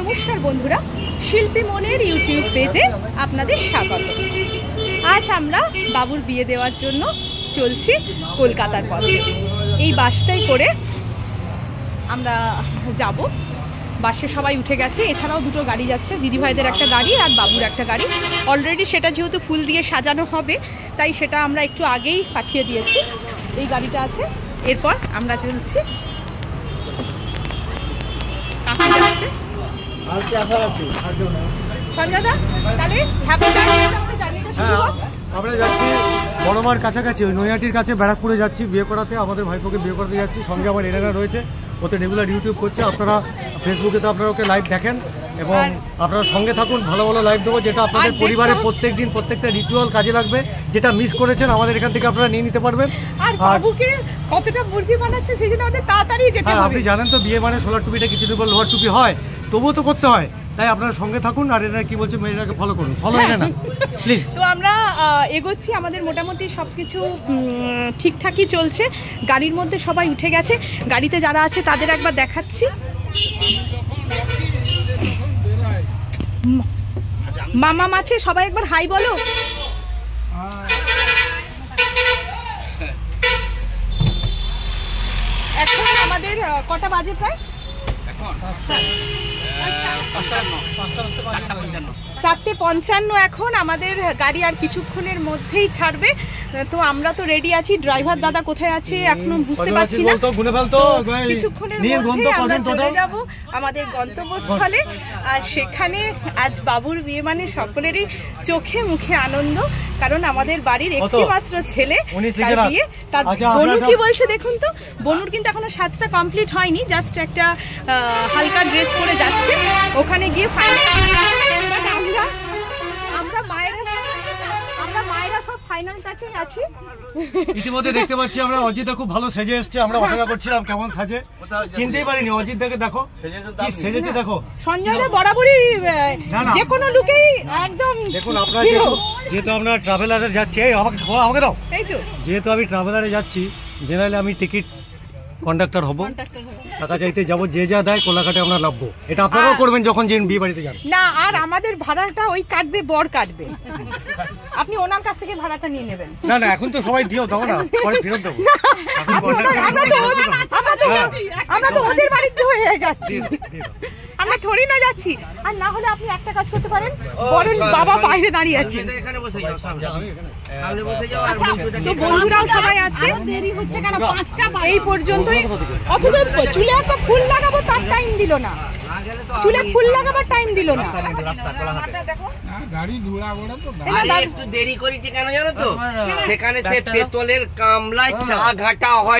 নমস্কার বন্ধুরা, শিল্পী মনের ইউটিউব পেজে আপনাদের স্বাগত। আজ আমরা বাবুর বিয়ে দেওয়ার জন্য চলছি কলকাতার পথে। এই বাসটাই করে আমরা যাব। বাসে সবাই উঠে গেছে, এছাড়াও দুটো গাড়ি যাচ্ছে, দিদিভাইদের একটা গাড়ি আর বাবুর একটা গাড়ি। অলরেডি সেটা যেহেতু ফুল দিয়ে সাজানো হবে, তাই সেটা আমরা একটু আগেই পাঠিয়ে দিয়েছি। এই গাড়িটা আছে, এরপর আমরা চলছি। কাকে যাচ্ছে সঞ্জয় দা, তাহলে আমরা যাচ্ছি বড়মার কাছাকাছি, ওই নৈহাটির কাছে ব্যারাকপুরে যাচ্ছি বিয়ে করাতে। আমাদের ভাইপোকে বিয়ে করাতে যাচ্ছি। সঙ্গে আমার এনারা রয়েছে, ওতে রেগুলার ইউটিউব করছে। আপনারা ফেসবুকে তো আপনারা ওকে লাইভ দেখেন এবং আপনারা সঙ্গে থাকুন। ভালো ভালো লাইভ দেবো, যেটা আপনাদের পরিবারের প্রত্যেক দিন প্রত্যেকটা রিচুয়াল কাজে লাগবে। যেটা মিস করেছেন আমাদের এখান থেকে আপনারা নিয়ে নিতে পারবেন। আর বাবুকে কতটা মুরগি বানাচ্ছে, সেই জন্য আমাদের তাড়াতাড়ি যেতে হবে। আপনি জানেন তো বিয়ে মানে সোলার টুপিটা কিছুদিন পর লোহার টুপি হয়, তবুও তো করতে হয়। তাই আপনারা সঙ্গে থাকুন। আর এরা কি বলছে, মেয়েরাকে ফলো করুন, ফলো হয় না প্লিজ। তো আমরা এগোচ্ছি, আমাদের মোটামুটি সব কিছু ঠিকঠাকই চলছে। গাড়ির মধ্যে সবাই উঠে গেছে। গাড়িতে যারা আছে তাদের একবার দেখাচ্ছি। মামা মাছে সবাই একবার হাই বলো। এখন আমাদের কটা বাজে? প্রায় 4:55 এখন। আমাদের গাড়ি আর কিছুক্ষণের মধ্যেই ছাড়বে। তো আমরা তো রেডি আছি। ড্রাইভার দাদা কোথায় আছে এখনো বুঝতে পারছি না। কিছুক্ষণের মধ্যে আমরা চলে যাব আমাদের গন্তব্যস্থলে। আর সেখানে আজ বাবুর বিয়ে মানে সকলেরই চোখে মুখে আনন্দ, কারণ আমাদের বাড়ির একটি মাত্র ছেলে, তার বিয়ে। তার বনু কি বলছে দেখুন তো। বনুর কিন্তু এখনো সাজটা কমপ্লিট হয়নি, জাস্ট একটা হালকা ড্রেস পরে যাচ্ছে। ওখানে গিয়ে আমরা মায়েরা সব ফাইনাল টাচে আছি। ইতিমধ্যে দেখতে পাচ্ছি আমরা অজিতদা খুব ভালো সেজে এসছে। আমরা অপেক্ষা করছিলাম কেমন সাজে, চিনতেই পারিনি। অজিতদাকে দেখো কি সেজেছে, দেখো। সঞ্জয়দা বরাবরই যে কোনো লুকেই একদম দেখুন। আপনারা যেহেতু আমরা ট্রাভেলারে যাচ্ছি, আমাকে দাও। এই তো, যেহেতু আমি ট্রাভেলারে যাচ্ছি, জেনারেলি আমি টিকিট কন্ডাক্টর হব, টাকা চাইতে যাবো। যে যা দেয় কোলাঘাটে আমরা নামবো। এটা আপনারাও করবেন যখন যে বিয়ে বাড়িতে যান না। আর আমাদের ভাড়াটা ওই কাটবে, বর কাটবে। আপনি ওনার কাছ থেকে ভাড়াটা নিয়ে নেবেন। না না, এখন তো সবাই দিও, দাও না, পরে ফেরত দেবো। আমরা তো ওদের বাড়িতে হয়ে যাচ্ছি, আমরা থরি না যাচ্ছি। আর না হলে আপনি একটা কাজ করতে পারেন, বরের বাবা বাইরে দাঁড়িয়ে আছে, তো বন্ধুরাও সবাই আছে। দেরি হচ্ছে কেন? 5টা এই পর্যন্তই। অথচ চুলে একটা ফুল লাগাবো, তার টাইম দিল না। চুলে ফুল লাগাবার টাইম দিল না। একটু দেরি করি কেন জানো তো? সেখানে সে পেতলের কামলায় চা ঘাটা হয়।